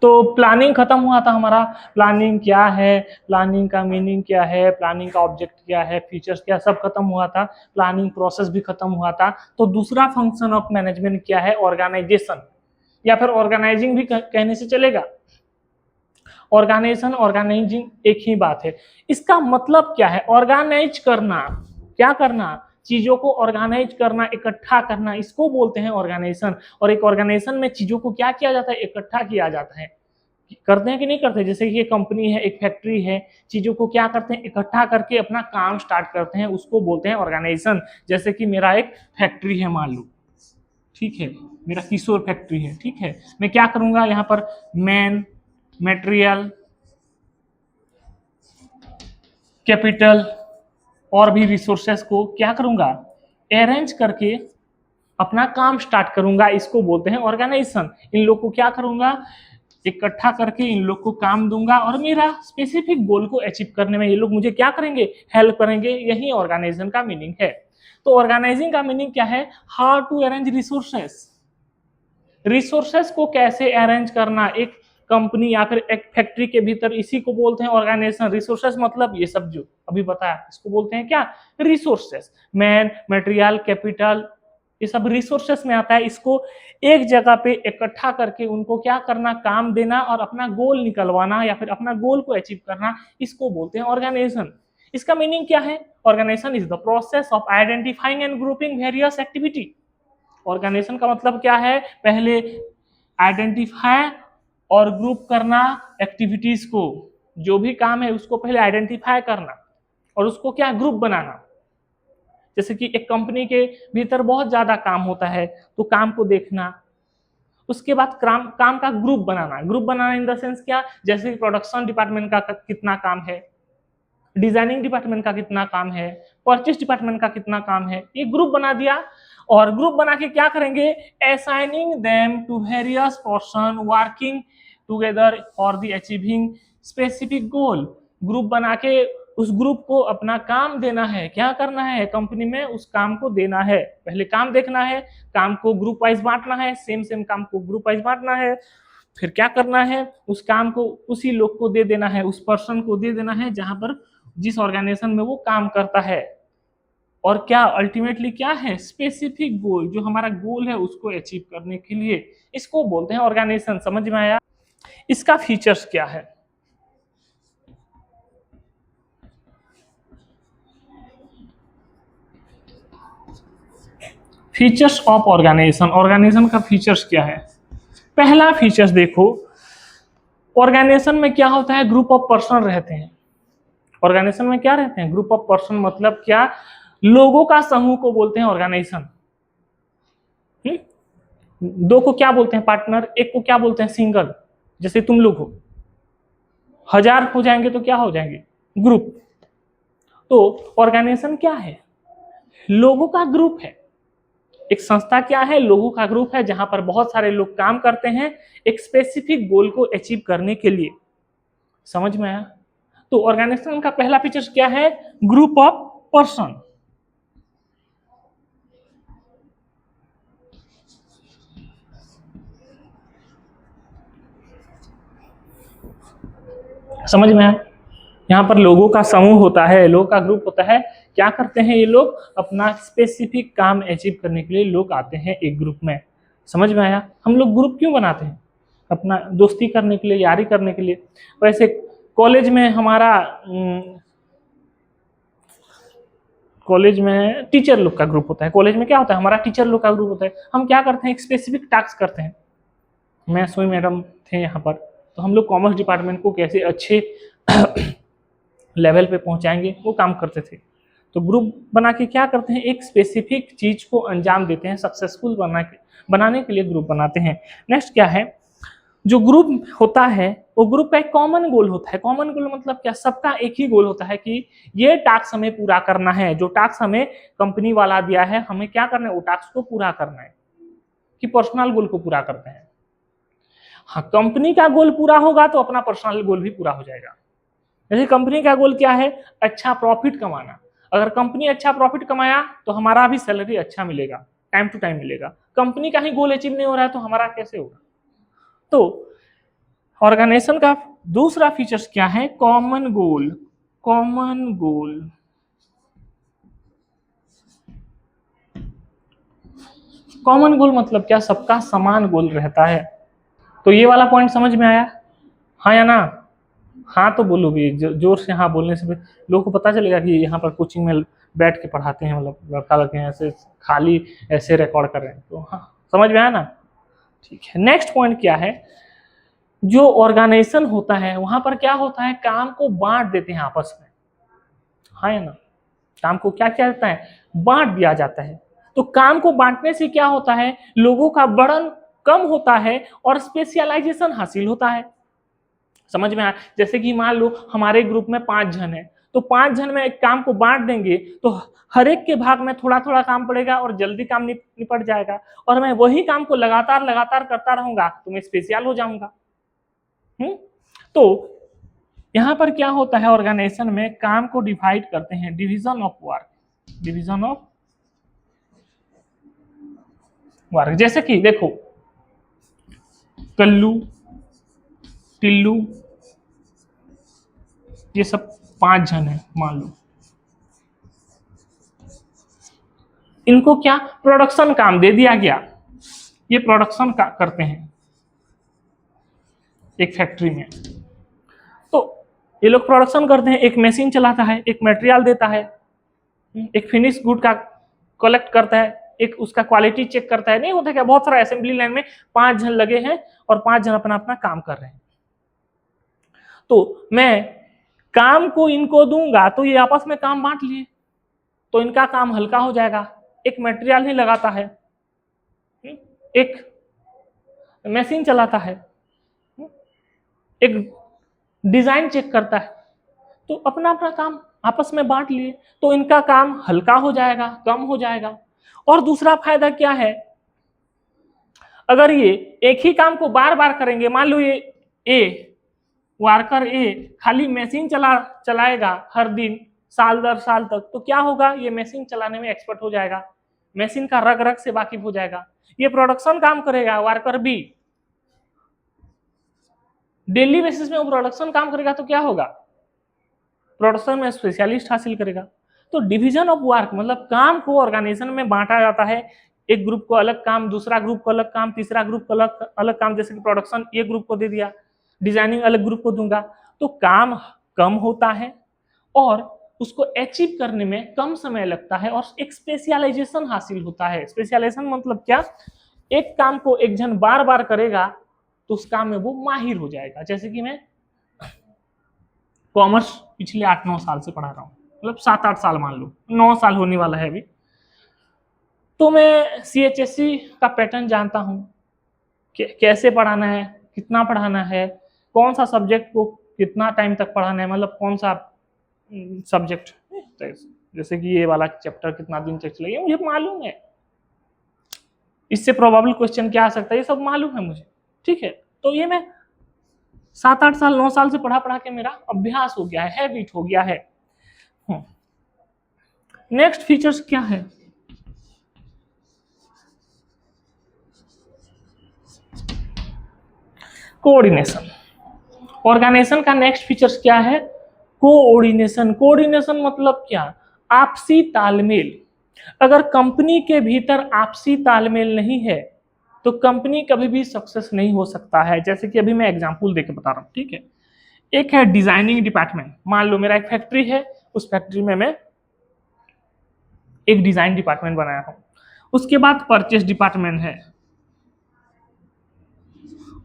तो प्लानिंग खत्म हुआ था हमारा। प्लानिंग क्या है, प्लानिंग का मीनिंग क्या है, प्लानिंग का ऑब्जेक्ट क्या है, फीचर्स क्या, सब खत्म हुआ था। प्लानिंग प्रोसेस भी खत्म हुआ था। तो दूसरा फंक्शन ऑफ मैनेजमेंट क्या है, ऑर्गेनाइजेशन, या फिर ऑर्गेनाइजिंग भी कहने से चलेगा। ऑर्गेनाइजेशन ऑर्गेनाइजिंग एक ही बात है। इसका मतलब क्या है, ऑर्गेनाइज करना, क्या करना, चीजों को ऑर्गेनाइज करना, इकट्ठा करना, इसको बोलते हैं ऑर्गेनाइजेशन। और एक ऑर्गेनाइजेशन में चीजों को क्या किया जाता है, इकट्ठा किया जाता है। करते हैं कि नहीं करते, जैसे कि ये कंपनी है, एक फैक्ट्री है, चीजों को क्या करते हैं, इकट्ठा करके अपना काम स्टार्ट करते हैं, उसको बोलते हैं ऑर्गेनाइजेशन। जैसे कि मेरा एक फैक्ट्री है मान लो, ठीक है, मेरा किशोर फैक्ट्री है, ठीक है, मैं क्या करूंगा यहाँ पर, मैन, मटेरियल, कैपिटल और भी रिसोर्सेस को क्या करूंगा, अरेंज करके अपना काम स्टार्ट करूंगा, इसको बोलते हैं ऑर्गेनाइजेशन। इन लोग को क्या करूंगा, इकट्ठा करके इन लोग को काम दूंगा और मेरा स्पेसिफिक गोल को अचीव करने में ये लोग मुझे क्या करेंगे, हेल्प करेंगे। यही ऑर्गेनाइजेशन का मीनिंग है। तो ऑर्गेनाइजिंग का मीनिंग क्या है, how to arrange resources, resources को कैसे अरेंज करना एक कंपनी या फिर एक फैक्ट्री के भीतर, इसी को बोलते हैं ऑर्गेनाइजेशन। रिसोर्सेस मतलब ये सब जो अभी बताया, इसको बोलते हैं क्या, रिसोर्सेस। मैन, मटेरियल, कैपिटल, ये सब रिसोर्सेस में आता है। इसको एक जगह पे इकट्ठा करके उनको क्या करना, काम देना और अपना गोल निकलवाना या फिर अपना गोल को अचीव करना, इसको बोलते हैं ऑर्गेनाइजेशन। इसका मीनिंग क्या है, organisation is the process of identifying and grouping various activity. Organisation का मतलब क्या है, पहले आइडेंटिफाई और ग्रुप करना एक्टिविटीज को, जो भी काम है उसको पहले आइडेंटिफाई करना और उसको क्या, ग्रुप बनाना। जैसे कि एक कंपनी के भीतर बहुत ज्यादा काम होता है, तो काम को देखना, उसके बाद काम का group banana. Group banana in the sense क्या, जैसे प्रोडक्शन डिपार्टमेंट का कितना काम है, डिजाइनिंग डिपार्टमेंट का कितना काम है, परचेस डिपार्टमेंट का कितना काम है, ये ग्रुप बना दिया। और ग्रुप बना के क्या करेंगे, assigning them to various person working together for the achieving specific goal. Group बना के उस ग्रुप को अपना काम देना है, क्या करना है कंपनी में, उस काम को देना है। पहले काम देखना है, काम को ग्रुप वाइज बांटना है, सेम सेम काम को ग्रुप वाइज बांटना है, फिर क्या करना है, उस काम को उसी लोग को दे देना है, उस पर्सन को दे देना है जहां पर, जिस ऑर्गेनाइजेशन में वो काम करता है। और क्या अल्टीमेटली क्या है, स्पेसिफिक गोल, जो हमारा गोल है उसको अचीव करने के लिए, इसको बोलते हैं ऑर्गेनाइजेशन। समझ में आया। इसका फीचर्स क्या है, फीचर्स ऑफ ऑर्गेनाइजेशन, ऑर्गेनाइजेशन का फीचर्स क्या है। पहला फीचर्स देखो, ऑर्गेनाइजेशन में क्या होता है, ग्रुप ऑफ पर्सन रहते हैं। ऑर्गेनाइजेशन में क्या रहते हैं, ग्रुप ऑफ पर्सन, मतलब क्या, लोगों का समूह को बोलते हैं ऑर्गेनाइजेशन। दो को क्या बोलते हैं, पार्टनर, एक को क्या बोलते हैं, सिंगल। जैसे तुम लोग हो, 1000 हो जाएंगे तो क्या हो जाएंगे, ग्रुप। तो ऑर्गेनाइजेशन क्या है, लोगों का ग्रुप है। एक संस्था क्या है, लोगों का ग्रुप है, जहां पर बहुत सारे लोग काम करते हैं एक स्पेसिफिक गोल को अचीव करने के लिए। समझ में आया। तो ऑर्गेनाइजेशन का पहला फीचर क्या है, ग्रुप ऑफ पर्सन। समझ में आया। यहाँ पर लोगों का समूह होता है, लोगों का ग्रुप होता है। क्या करते हैं ये लोग, अपना स्पेसिफिक काम अचीव करने के लिए लोग आते हैं एक ग्रुप में। समझ में आया। हम लोग ग्रुप क्यों बनाते हैं, अपना दोस्ती करने के लिए, यारी करने के लिए। वैसे कॉलेज में हमारा कॉलेज में टीचर लोग का ग्रुप होता है। कॉलेज में क्या होता है, हमारा टीचर लोग का ग्रुप होता है। हम क्या करते हैं, एक स्पेसिफिक टास्क करते हैं। मैं सोई मैडम थे यहाँ पर, तो हम लोग कॉमर्स डिपार्टमेंट को कैसे अच्छे लेवल पे पहुंचाएंगे, वो काम करते थे। तो ग्रुप बना के क्या करते हैं, एक स्पेसिफिक चीज को अंजाम देते हैं, सक्सेसफुल बनाने के लिए ग्रुप बनाते हैं। नेक्स्ट क्या है, जो ग्रुप होता है वो ग्रुप का एक कॉमन गोल होता है। कॉमन गोल मतलब क्या, सबका एक ही गोल होता है कि ये टास्क हमें पूरा करना है। जो टास्क हमें कंपनी वाला दिया है, हमें क्या करना है, वो टास्क को पूरा करना है, कि पर्सनल गोल को पूरा करते हैं। हाँ, कंपनी का गोल पूरा होगा तो अपना पर्सनल गोल भी पूरा हो जाएगा। जैसे कंपनी का गोल क्या है, अच्छा प्रॉफिट कमाना। अगर कंपनी अच्छा प्रॉफिट कमाया तो हमारा भी सैलरी अच्छा मिलेगा, टाइम टू टाइम मिलेगा। कंपनी का ही गोल अचीव नहीं हो रहा है तो हमारा कैसे होगा। तो ऑर्गेनाइजेशन का दूसरा फीचर्स क्या है? Common goal. Common goal, common goal मतलब क्या? सबका समान गोल रहता है। तो ये वाला पॉइंट समझ में आया? हाँ या ना? हाँ तो बोलो भी, जोर से हाँ बोलने से लोगों को पता चलेगा कि यहाँ पर कोचिंग में बैठ के पढ़ाते हैं, मतलब लड़का लड़के ऐसे खाली ऐसे रिकॉर्ड कर रहे हैं। तो हाँ समझ में आया ना? ठीक है। नेक्स्ट पॉइंट क्या है? जो ऑर्गेनाइजेशन होता है वहां पर क्या होता है? काम को बांट देते हैं आपस में। हाँ या ना? काम को क्या किया जाता है? बांट दिया जाता है। तो काम को बांटने से क्या होता है? लोगों का बर्डन कम होता है और स्पेशलाइजेशन हासिल होता है। समझ में आया? जैसे कि मान लो हमारे ग्रुप में 5 जन है, तो 5 जन में एक काम को बांट देंगे तो हर एक के भाग में थोड़ा थोड़ा काम पड़ेगा और जल्दी काम निपट जाएगा। और मैं वही काम को लगातार लगातार करता रहूंगा तो मैं स्पेशल हो जाऊंगा। तो यहां पर क्या होता है? ऑर्गेनाइजेशन में काम को डिवाइड करते हैं, division of work. Division of work, जैसे कि देखो कल्लू, टिल्लू, ये सब 5 जन है मान लो। इनको क्या प्रोडक्शन काम दे दिया गया, ये प्रोडक्शन का करते हैं एक फैक्ट्री में। तो ये लोग प्रोडक्शन करते हैं, एक मशीन चलाता है, एक मटेरियल देता है, एक फिनिश गुड का कलेक्ट करता है, एक उसका क्वालिटी चेक करता है। नहीं होता क्या? बहुत सारा असेंबली लाइन में 5 जन लगे हैं और 5 जन अपना अपना काम कर रहे हैं। तो मैं काम को इनको दूंगा तो ये आपस में काम बांट लिए, तो इनका काम हल्का हो जाएगा। एक मटेरियल ही लगाता है, एक मशीन चलाता है, एक डिजाइन चेक करता है, तो अपना अपना काम आपस में बांट लिए तो इनका काम हल्का हो जाएगा, कम हो जाएगा। और दूसरा फायदा क्या है? अगर ये एक ही काम को बार बार करेंगे, मान लो ये ए वर्कर ए खाली मशीन चलाएगा हर दिन साल दर साल तक, तो क्या होगा? ये मशीन चलाने में एक्सपर्ट हो जाएगा, मशीन का रग रग से वाकिफ हो जाएगा। ये प्रोडक्शन काम करेगा वर्कर बी, डेली बेसिस में वो प्रोडक्शन काम करेगा तो क्या होगा? प्रोडक्शन में स्पेशलिस्ट हासिल करेगा। तो डिवीजन ऑफ वर्क मतलब काम को ऑर्गेनाइजेशन में बांटा जाता है। एक ग्रुप को अलग काम, दूसरा ग्रुप को अलग काम, तीसरा ग्रुप को अलग अलग काम। जैसे कि प्रोडक्शन ये ग्रुप को दे दिया, डिजाइनिंग अलग ग्रुप को दूंगा, तो काम कम होता है और उसको अचीव करने में कम समय लगता है और एक स्पेशलाइजेशन हासिल होता है। स्पेशलाइजेशन मतलब क्या? एक काम को एक जन बार बार करेगा तो उस काम में वो माहिर हो जाएगा। जैसे कि मैं कॉमर्स पिछले 8-9 साल से पढ़ा रहा हूँ, मतलब 7-8 साल मान लो, 9 साल होने वाला है अभी। तो मैं CHSC का पैटर्न जानता हूँ, कैसे पढ़ाना है, कितना पढ़ाना है, कौन सा सब्जेक्ट को कितना टाइम तक पढ़ाना है, मतलब कौन सा सब्जेक्ट, जैसे कि ये वाला चैप्टर कितना दिन तक चलेगा, मुझे मालूम है। इससे प्रोबेबल क्वेश्चन क्या आ सकता है, ये सब मालूम है मुझे। ठीक है, तो ये मैं 7-8 साल 9 साल से पढ़ा पढ़ा के मेरा अभ्यास हो गया है, हैबिट हो गया है। नेक्स्ट फीचर्स क्या है? कोऑर्डिनेशन। ऑर्गेनाइजेशन का नेक्स्ट फीचर्स क्या है? कोऑर्डिनेशन। कोऑर्डिनेशन मतलब क्या? आपसी तालमेल। अगर कंपनी के भीतर आपसी तालमेल नहीं है तो कंपनी कभी भी सक्सेस नहीं हो सकता है। जैसे कि अभी मैं एग्जांपल देके बता रहा हूं, ठीक है। एक है डिजाइनिंग डिपार्टमेंट, मान लो मेरा एक फैक्ट्री है, उस फैक्ट्री में मैं एक डिजाइन डिपार्टमेंट बनाया हूं। उसके बाद परचेस डिपार्टमेंट है,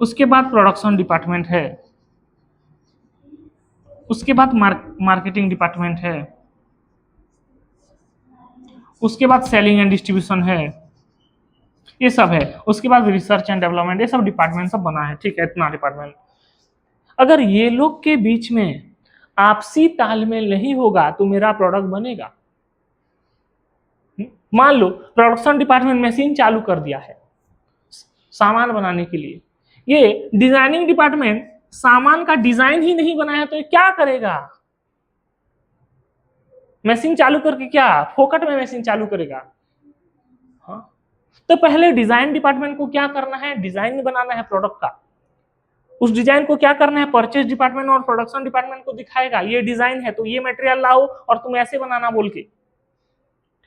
उसके बाद प्रोडक्शन डिपार्टमेंट है, उसके बाद मार्केटिंग डिपार्टमेंट है, उसके बाद सेलिंग एंड डिस्ट्रीब्यूशन है, ये सब है। उसके बाद रिसर्च एंड डेवलपमेंट, ये सब डिपार्टमेंट सब बना है, ठीक है, इतना डिपार्टमेंट। अगर ये लोग के बीच में आपसी तालमेल नहीं होगा तो मेरा प्रोडक्ट बनेगा? मान लो प्रोडक्शन डिपार्टमेंट मशीन चालू कर दिया है सामान बनाने के लिए, ये डिजाइनिंग डिपार्टमेंट सामान का डिजाइन ही नहीं बनाया तो ये क्या करेगा? मशीन चालू करके क्या फोकट में मशीन चालू करेगा? हाँ, तो पहले डिजाइन डिपार्टमेंट को क्या करना है? डिजाइन बनाना है प्रोडक्ट का। उस डिजाइन को क्या करना है, परचेज डिपार्टमेंट और प्रोडक्शन डिपार्टमेंट को दिखाएगा, ये डिजाइन है तो ये मटेरियल लाओ और तुम ऐसे बनाना बोल के,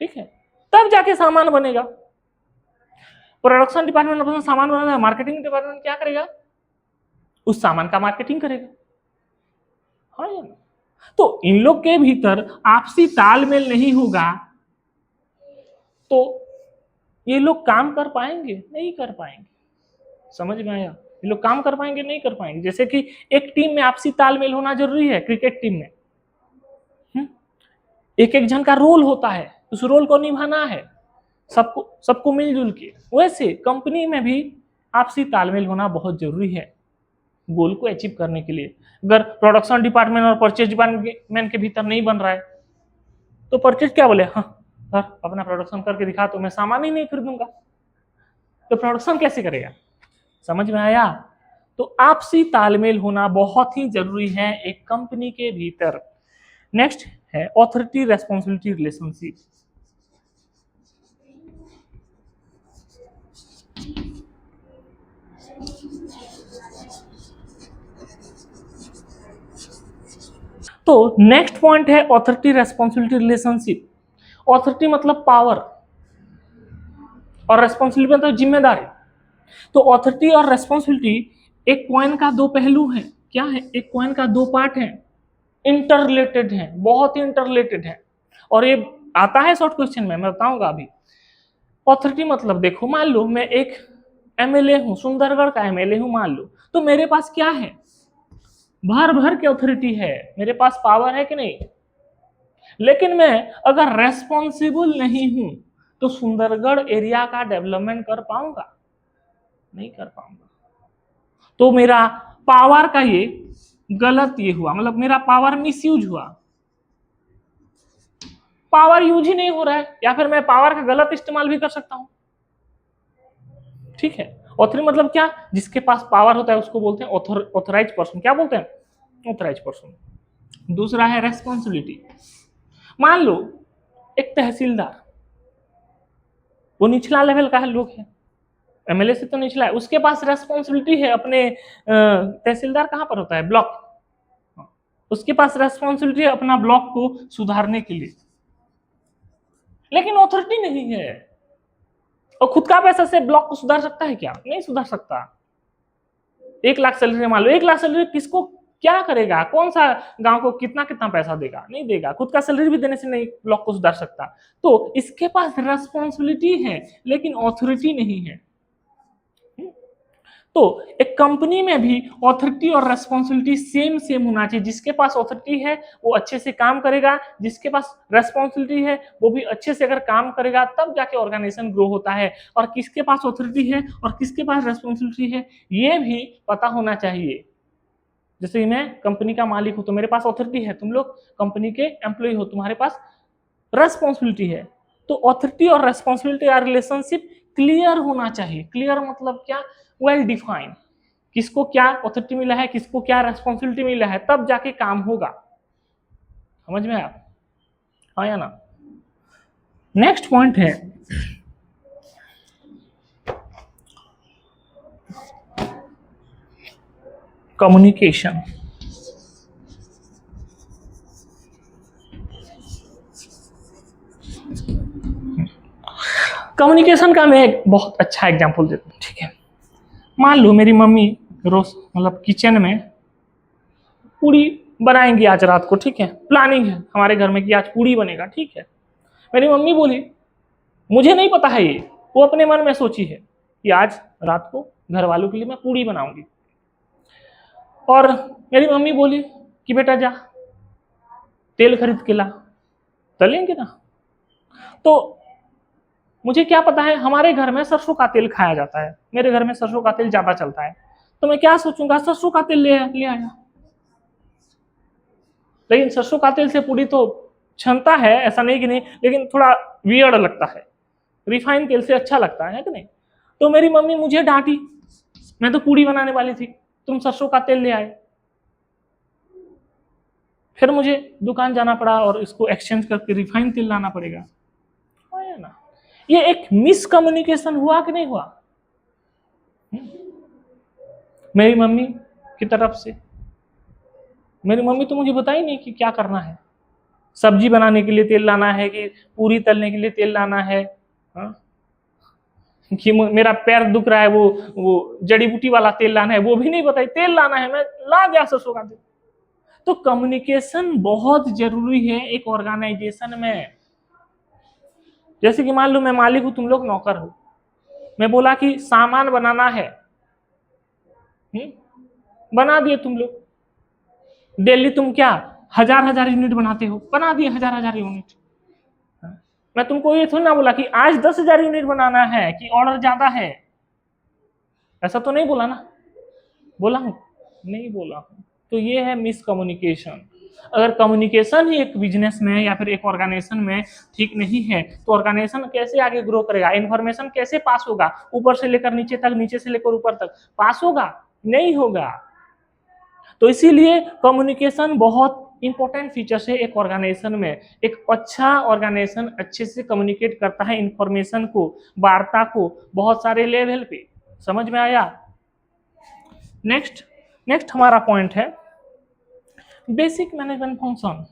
ठीक है, तब जाके सामान बनेगा। प्रोडक्शन डिपार्टमेंट अपना सामान बनाना है, मार्केटिंग डिपार्टमेंट क्या करेगा, उस सामान का मार्केटिंग करेगा। हाँ या ना? तो इन लोग के भीतर आपसी तालमेल नहीं होगा तो ये लोग काम कर पाएंगे, नहीं कर पाएंगे। समझ में आया? ये लोग काम कर पाएंगे, नहीं कर पाएंगे। जैसे कि एक टीम में आपसी तालमेल होना जरूरी है, क्रिकेट टीम में एक एक जन का रोल होता है, उस रोल को निभाना है सबको मिलजुल के। वैसे कंपनी में भी आपसी तालमेल होना बहुत जरूरी है गोल को अचीव करने के लिए। अगर प्रोडक्शन डिपार्टमेंट और परचेज डिपार्टमेंट के भीतर नहीं बन रहा है तो परचेज क्या बोले, हाँ सर अपना प्रोडक्शन करके दिखा तो मैं सामान ही नहीं खरीदूंगा, तो प्रोडक्शन कैसे करेगा। समझ में आया? तो आपसी तालमेल होना बहुत ही जरूरी है एक कंपनी के भीतर। नेक्स्ट है ऑथोरिटी रेस्पॉन्सिबिलिटी रिलेशनशिप। तो नेक्स्ट पॉइंट है ऑथोरिटी रेस्पॉन्सिबिलिटी रिलेशनशिप। ऑथोरिटी मतलब पावर और रेस्पॉन्सिबिलिटी मतलब जिम्मेदारी। तो ऑथोरिटी और रेस्पॉन्सिबिलिटी एक कॉइन का दो पहलू है। क्या है? एक कॉइन का दो पार्ट है, इंटर रिलेटेड है, बहुत ही इंटर रिलेटेड है। और ये आता है शॉर्ट क्वेश्चन में, मैं बताऊंगा अभी। ऑथोरिटी मतलब देखो, मान लो मैं एक एमएलए हूं, सुंदरगढ़ का एमएलए हूं मान लो, तो मेरे पास क्या है, भर भर के ऑथोरिटी है, मेरे पास पावर है कि नहीं। लेकिन मैं अगर रेस्पॉन्सिबल नहीं हूं तो सुंदरगढ़ एरिया का डेवलपमेंट कर पाऊंगा? नहीं कर पाऊंगा। तो मेरा पावर का ये गलत ये हुआ, मतलब मेरा पावर मिसयूज हुआ, पावर यूज ही नहीं हो रहा है, या फिर मैं पावर का गलत इस्तेमाल भी कर सकता हूं। ठीक है, ऑथोरिटी मतलब क्या, जिसके पास पावर होता है उसको बोलते हैं ऑथराइज पर्सन। क्या बोलते हैं? Authorise person. दूसरा है रेस्पॉन्सिबिलिटी। मान लो एक तहसीलदार, वो निचला लेवल का है लोग है, एमएलए से तो निचला है, उसके पास रेस्पॉन्सिबिलिटी है अपने तहसीलदार कहां पर होता है, ब्लॉक, उसके पास रेस्पॉन्सिबिलिटी है अपना ब्लॉक को सुधारने के लिए, लेकिन ऑथोरिटी नहीं है। और खुद का पैसा से ब्लॉक को सुधार सकता है क्या? नहीं सुधार सकता। 1 लाख सैलरी मान लो, 1 लाख सैलरी किसको क्या करेगा, कौन सा गांव को कितना कितना पैसा देगा? नहीं देगा। खुद का सैलरी भी देने से नहीं ब्लॉक को सुधार सकता। तो इसके पास रेस्पॉन्सिबिलिटी है लेकिन ऑथोरिटी नहीं है। तो एक कंपनी में भी ऑथोरिटी और रेस्पॉन्सिबिलिटी सेम सेम होना चाहिए। जिसके पास ऑथोरिटी है वो अच्छे से काम करेगा, जिसके पास रेस्पॉन्सिबिलिटी है वो भी अच्छे से अगर काम करेगा, तब जाके ऑर्गेनाइजेशन ग्रो होता है। और किसके पास ऑथोरिटी है और किसके पास रेस्पॉन्सिबिलिटी है ये भी पता होना चाहिए। जैसे मैं कंपनी का मालिक हूं तो मेरे पास ऑथोरिटी है, तुम लोग कंपनी के एम्प्लॉय हो, तुम्हारे पास रेस्पॉन्सिबिलिटी है। तो ऑथोरिटी और रेस्पॉन्सिबिलिटी का रिलेशनशिप क्लियर होना चाहिए। क्लियर मतलब क्या? Well defined. किसको क्या ऑथोरिटी मिला है, किसको क्या रेस्पॉन्सिबिलिटी मिला है, तब जाके काम होगा। समझ में आया? हाँ या ना? नेक्स्ट पॉइंट है कम्युनिकेशन। कम्युनिकेशन का मैं एक बहुत अच्छा एग्जांपल देता हूँ। ठीक है, मान लो मेरी मम्मी रोज मतलब किचन में पूड़ी बनाएंगी आज रात को। ठीक है, प्लानिंग है हमारे घर में कि आज पूड़ी बनेगा। ठीक है, मेरी मम्मी बोली, मुझे नहीं पता है ये, वो अपने मन में सोची है कि आज रात को घर वालों के लिए मैं पूड़ी बनाऊंगी। और मेरी मम्मी बोली कि बेटा जा तेल खरीद के ला, तलेंगे ना। तो मुझे क्या पता है, हमारे घर में सरसों का तेल खाया जाता है, मेरे घर में सरसों का तेल ज्यादा चलता है, तो मैं क्या सोचूंगा, सरसों का तेल ले आया। लेकिन सरसों का तेल से पूड़ी तो छनता है, ऐसा नहीं कि नहीं, लेकिन थोड़ा वियर्ड लगता है। रिफाइंड तेल से अच्छा लगता है कि नहीं। तो मेरी मम्मी मुझे डांटी, मैं तो पूड़ी बनाने वाली थी, तुम सरसों का तेल ले आए। फिर मुझे दुकान जाना पड़ा और इसको एक्सचेंज करके रिफाइंड तेल लाना पड़ेगा। है ना? ये एक मिसकम्युनिकेशन हुआ कि नहीं हुआ? मेरी मम्मी की तरफ से। मेरी मम्मी तो मुझे बता ही नहीं कि क्या करना है, सब्जी बनाने के लिए तेल लाना है कि पूरी तलने के लिए तेल लाना है, हाँ? कि मेरा पैर दुख रहा है वो जड़ी बूटी वाला तेल लाना है, वो भी नहीं बताई, तेल लाना है, मैं ला दिया ससुर का तेल। तो कम्युनिकेशन बहुत जरूरी है एक ऑर्गेनाइजेशन में। जैसे कि मान लो मैं मालिक हूं, तुम लोग नौकर हो, मैं बोला कि सामान बनाना है, बना दिए तुम लोग। डेली तुम क्या हजार हजार यूनिट बनाते हो, बना दिए हजार हजार यूनिट। मैं तुमको ये थोड़ी ना बोला कि आज 10,000 यूनिट बनाना है कि ऑर्डर ज्यादा है, ऐसा तो नहीं बोला ना, बोला हूं नहीं बोला हूं। तो ये है मिसकम्युनिकेशन। अगर कम्युनिकेशन ही एक बिजनेस में या फिर एक ऑर्गेनाइजेशन में ठीक नहीं है तो ऑर्गेनाइजेशन कैसे आगे ग्रो करेगा, इन्फॉर्मेशन कैसे पास होगा, ऊपर से लेकर नीचे तक, नीचे से लेकर ऊपर तक पास होगा, नहीं होगा। तो इसीलिए कम्युनिकेशन बहुत इंपॉर्टेंट फीचर्स है एक ऑर्गेनाइजेशन में। एक अच्छा ऑर्गेनाइजेशन अच्छे से कम्युनिकेट करता है इंफॉर्मेशन को, वार्ता को, बहुत सारे लेवल पे। समझ में आया? नेक्स्ट नेक्स्ट हमारा पॉइंट है basic management function.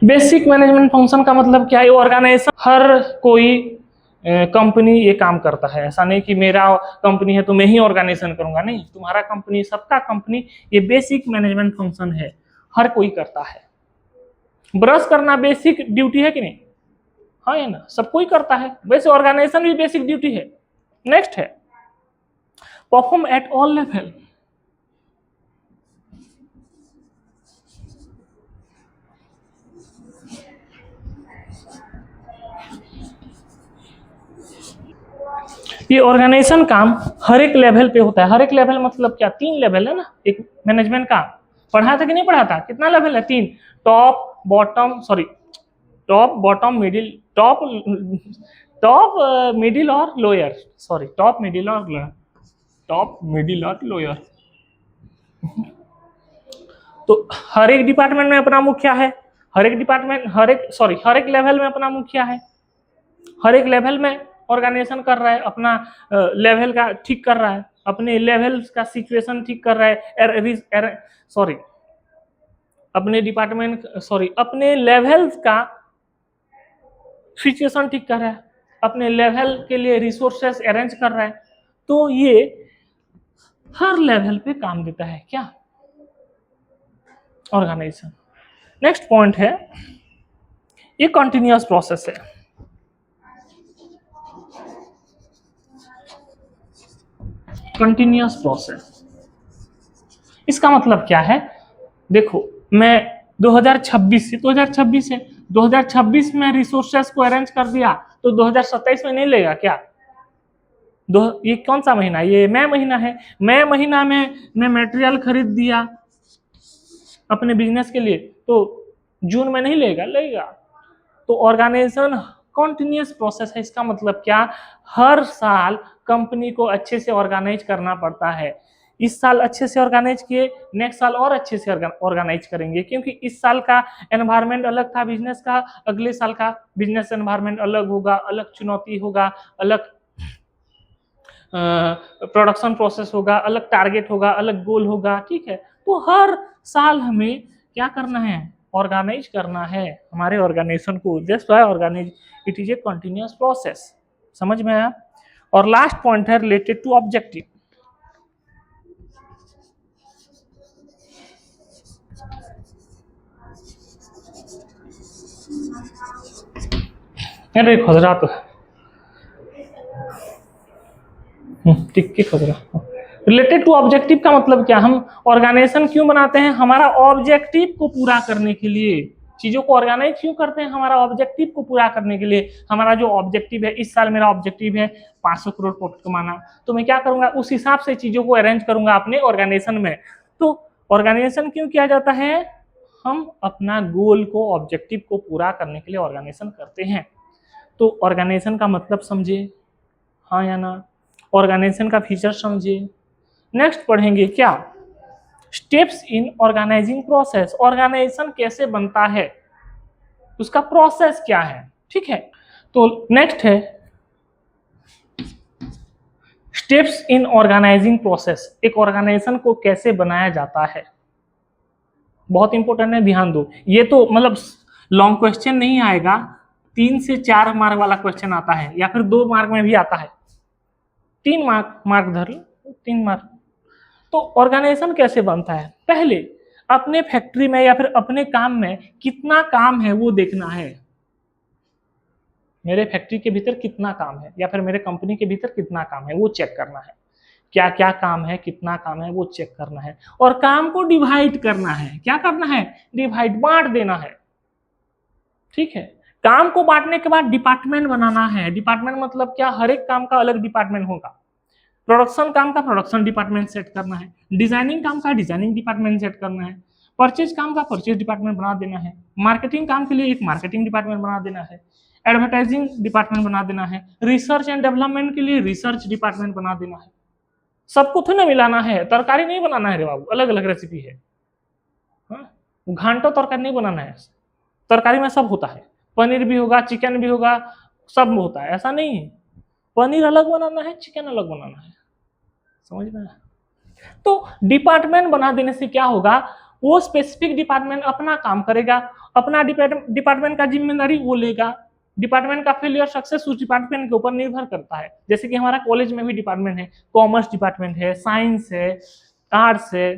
Basic management function का मतलब क्या है? ऑर्गेनाइजेशन हर कोई कंपनी ये काम करता है, ऐसा नहीं कि मेरा कंपनी है तो मैं ही ऑर्गेनाइजेशन करूंगा, नहीं, तुम्हारा कंपनी, सबका कंपनी, ये बेसिक मैनेजमेंट फंक्शन है, हर कोई करता है। ब्रश करना बेसिक ड्यूटी है कि नहीं? हाँ या ना, सब कोई करता है, वैसे ऑर्गेनाइजेशन भी बेसिक ड्यूटी है। नेक्स्ट है परफॉर्म एट ऑल लेवल। ये ऑर्गेनाइजेशन काम हर एक लेवल पे होता है। हर एक लेवल मतलब क्या? 3 लेवल है ना एक मैनेजमेंट का। पढ़ा था कि नहीं पढ़ा था? कितना लेवल है? 3। Top bottom, sorry, top bottom middle, top middle और लोअर, सॉरी, टॉप मिडिल और लोअर, टॉप मिडिल और लोअर। तो हर एक डिपार्टमेंट में अपना मुखिया है, हर एक डिपार्टमेंट, हर एक लेवल में अपना मुखिया है, हर एक लेवल में ऑर्गेनाइजेशन कर रहा है, अपना लेवल का ठीक कर रहा है, अपने लेवल का सिचुएशन ठीक कर रहा है, सॉरी, अपने डिपार्टमेंट, सॉरी, अपने लेवल का सिचुएशन ठीक कर रहा है, अपने लेवल के लिए रिसोर्सेस अरेंज कर रहा है। तो ये हर लेवल पे काम देता है क्या? ऑर्गेनाइजेशन। नेक्स्ट पॉइंट है ये कंटिन्यूअस प्रोसेस है। कंटिन्यूअस प्रोसेस, इसका मतलब क्या है? देखो, मैं 2026 से 2026 में रिसोर्सेस को अरेंज कर दिया तो 2027 में नहीं लेगा क्या? ये कौन सा महीना? ये मई महीना है। मई महीना में मैं मटेरियल खरीद दिया अपने बिजनेस के लिए, तो जून में नहीं लेगा? लेगा। तो ऑर्गेनाइजेशन कॉन्टिन्यूअस प्रोसेस है। इसका मतलब क्या? हर साल कंपनी को अच्छे से ऑर्गेनाइज करना पड़ता है। इस साल अच्छे से ऑर्गेनाइज किए, नेक्स्ट साल और अच्छे से ऑर्गेनाइज करेंगे, क्योंकि इस साल का एनवायरनमेंट अलग था बिजनेस का, अगले साल का बिजनेस एनवायरनमेंट अलग होगा, अलग चुनौती होगा, अलग प्रोडक्शन प्रोसेस होगा, अलग टारगेट होगा, अलग गोल होगा, ठीक है? तो हर साल हमें क्या करना है? ऑर्गेनाइज करना है हमारे ऑर्गेनाइजेशन को। That's why organise it is a continuous process. समझ में आया? और लास्ट पॉइंट है रिलेटेड टू ऑब्जेक्टिव। अरे खुजरा तो ठीक है, खुजरा। रिलेटेड टू ऑब्जेक्टिव का मतलब क्या? हम ऑर्गेनाइजेशन क्यों बनाते हैं? हमारा ऑब्जेक्टिव को पूरा करने के लिए। चीजों को ऑर्गेनाइज क्यों करते हैं? हमारा ऑब्जेक्टिव को पूरा करने के लिए। हमारा जो ऑब्जेक्टिव है, इस साल मेरा ऑब्जेक्टिव है 500 करोड़ प्रॉफिट कमाना, तो मैं क्या करूंगा? उस हिसाब से चीजों को अरेंज करूंगा अपने ऑर्गेनाइजेशन में। तो ऑर्गेनाइजेशन क्यों किया जाता है? हम अपना गोल को, ऑब्जेक्टिव को पूरा करने के लिए ऑर्गेनाइजेशन करते हैं। तो ऑर्गेनाइजेशन का मतलब समझे, हाँ या ना? ऑर्गेनाइजेशन का फीचर समझे। नेक्स्ट पढ़ेंगे क्या? Steps in organising process, organisation कैसे बनता है, उसका प्रोसेस क्या है, ठीक है। तो नेक्स्ट है स्टेप्स इन ऑर्गेनाइजिंग प्रोसेस, एक ऑर्गेनाइजेशन को कैसे बनाया जाता है, बहुत इंपॉर्टेंट है, ध्यान दो। ये तो मतलब लॉन्ग क्वेश्चन नहीं आएगा, 3 से 4 मार्क वाला क्वेश्चन आता है या फिर 2 मार्क में भी आता है, 3 मार्क धर लो, 3 मार्क। तो ऑर्गेनाइजेशन कैसे बनता है, पहले अपने फैक्ट्री में या फिर अपने काम में कितना काम है वो देखना है, मेरे फैक्ट्री के भीतर कितना काम है या फिर मेरे कंपनी के भीतर कितना काम है वो चेक करना है, क्या क्या काम है, कितना काम है वो चेक करना है, और काम को डिवाइड करना है, क्या करना है, डिवाइड, बांट देना है, ठीक है। काम को बांटने के बाद डिपार्टमेंट बनाना है, डिपार्टमेंट मतलब क्या, हर एक काम का अलग डिपार्टमेंट होगा, प्रोडक्शन काम का प्रोडक्शन डिपार्टमेंट सेट करना है, डिजाइनिंग काम का डिजाइनिंग डिपार्टमेंट सेट करना है, परचेज काम का परचेज डिपार्टमेंट बना देना है, मार्केटिंग काम के लिए एक मार्केटिंग डिपार्टमेंट बना देना है, एडवर्टाइजिंग डिपार्टमेंट बना देना है, रिसर्च एंड डेवलपमेंट के लिए रिसर्च डिपार्टमेंट बना देना है। सबको थोड़ा मिलाना है, तरकारी नहीं बनाना है रे बाबू, अलग अलग रेसिपी है, घांटो तरकारी नहीं बनाना है, तरकारी में सब होता है, पनीर भी होगा, चिकन भी होगा, सब होता है, ऐसा नहीं है, पनीर अलग बनाना है, चिकन अलग बनाना है, समझ में आया? तो डिपार्टमेंट बना देने से क्या होगा, वो स्पेसिफिक डिपार्टमेंट अपना काम करेगा, अपना डिपार्टमेंट का जिम्मेदारी वो लेगा, डिपार्टमेंट का फेलियर सक्सेस उस डिपार्टमेंट के ऊपर निर्भर करता है। जैसे कि हमारा कॉलेज में भी डिपार्टमेंट है, कॉमर्स डिपार्टमेंट है, साइंस है, आर्ट्स है,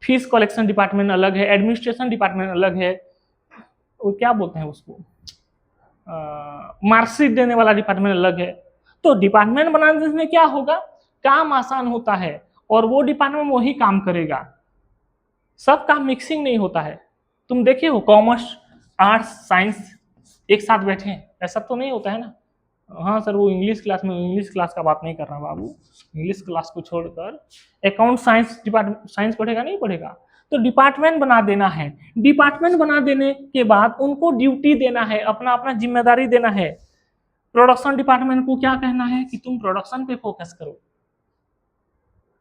फीस कलेक्शन डिपार्टमेंट अलग है, एडमिनिस्ट्रेशन डिपार्टमेंट अलग है, वो क्या बोलते हैं उसको, मार्कशीट देने वाला डिपार्टमेंट अलग है। तो डिपार्टमेंट बनाने से क्या होगा, काम आसान होता है और वो डिपार्टमेंट वही काम करेगा, सब काम मिक्सिंग नहीं होता है। तुम देखे हो कॉमर्स आर्ट्स साइंस एक साथ बैठे हैं, ऐसा तो नहीं होता है ना। हाँ सर वो इंग्लिश क्लास में, इंग्लिश क्लास का बात नहीं कर रहा बाबू, इंग्लिश क्लास को छोड़कर अकाउंट साइंस डिपार्टमेंट साइंस पढ़ेगा नहीं पढ़ेगा। तो डिपार्टमेंट बना देना है, डिपार्टमेंट बना देने के बाद उनको ड्यूटी देना है, अपना अपना जिम्मेदारी देना है। प्रोडक्शन डिपार्टमेंट को क्या कहना है कि तुम प्रोडक्शन पे फोकस करो,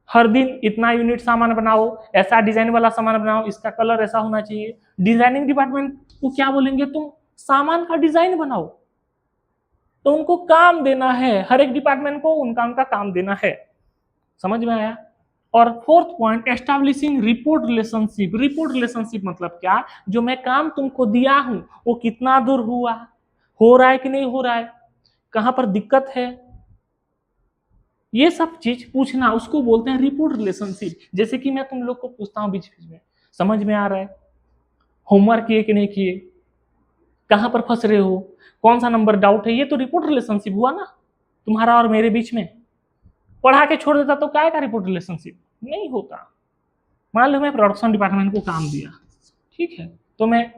हर दिन इतना यूनिट सामान बनाओ, ऐसा डिजाइन वाला सामान बनाओ, इसका कलर ऐसा होना चाहिए। डिजाइनिंग डिपार्टमेंट को क्या बोलेंगे, तुम सामान का डिजाइन बनाओ। तो उनको काम देना है, हर एक डिपार्टमेंट को उनका उनका काम देना है, समझ में आया। और fourth point establishing report relationship. Report relationship मतलब क्या, जो मैं काम तुमको दिया हूं वो कितना दूर हुआ, हो रहा है कि नहीं हो रहा है, कहां पर दिक्कत है, ये सब चीज पूछना, उसको बोलते हैं रिपोर्ट रिलेशनशिप। जैसे कि मैं तुम लोग को पूछता हूं बीच बीच में, समझ में आ रहा है, होमवर्क किए कि नहीं किए, कहां पर फंस रहे हो, कौन सा नंबर डाउट है, ये तो रिपोर्ट रिलेशनशिप हुआ ना तुम्हारा और मेरे बीच में। पढ़ा के छोड़ देता तो क्या का रिपोर्ट रिलेशनशिप नहीं होता। मान लो मैं प्रोडक्शन डिपार्टमेंट को काम दिया, ठीक है, तो मैं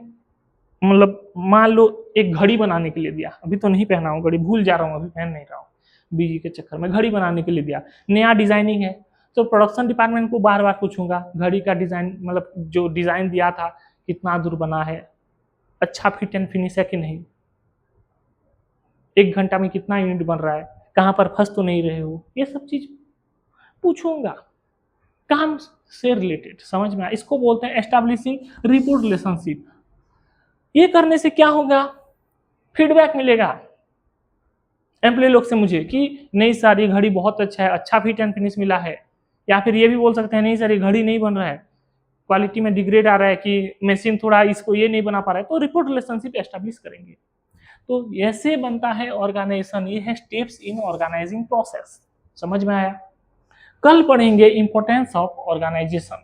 मतलब मान लो एक घड़ी बनाने के लिए दिया, अभी तो नहीं पहना हूँ घड़ी, भूल जा रहा हूँ, अभी पहन नहीं रहा हूँ बीजी के चक्कर में, घड़ी बनाने के लिए दिया, नया डिजाइनिंग है, तो प्रोडक्शन डिपार्टमेंट को बार बार पूछूंगा घड़ी का डिजाइन, मतलब जो डिजाइन दिया था कितना दूर बना है, अच्छा फिट एंड फिनिश है कि नहीं, 1 घंटा में कितना यूनिट बन रहा है, कहाँ पर फंस तो नहीं रहे हो, ये सब चीज पूछूंगा काम से रिलेटेड, समझ में आया। इसको बोलते हैं एस्टैब्लिशिंग रिपोर्ट रिलेशनशिप। ये करने से क्या होगा, फीडबैक मिलेगा एम्प्लॉय लोग से मुझे कि नहीं सर ये घड़ी बहुत अच्छा है, अच्छा फिट एंड फिनिश मिला है, या फिर ये भी बोल सकते हैं नहीं सर ये घड़ी नहीं बन रहा है, क्वालिटी में डिग्रेड आ रहा है, कि मशीन थोड़ा इसको ये नहीं बना पा रहा है, तो रिपोर्ट रिलेशनशिप एस्टैब्लिश करेंगे। तो ऐसे बनता है ऑर्गेनाइजेशन, ये है स्टेप्स इन ऑर्गेनाइजिंग प्रोसेस, समझ में आया। कल पढ़ेंगे इंपॉर्टेंस ऑफ ऑर्गेनाइजेशन।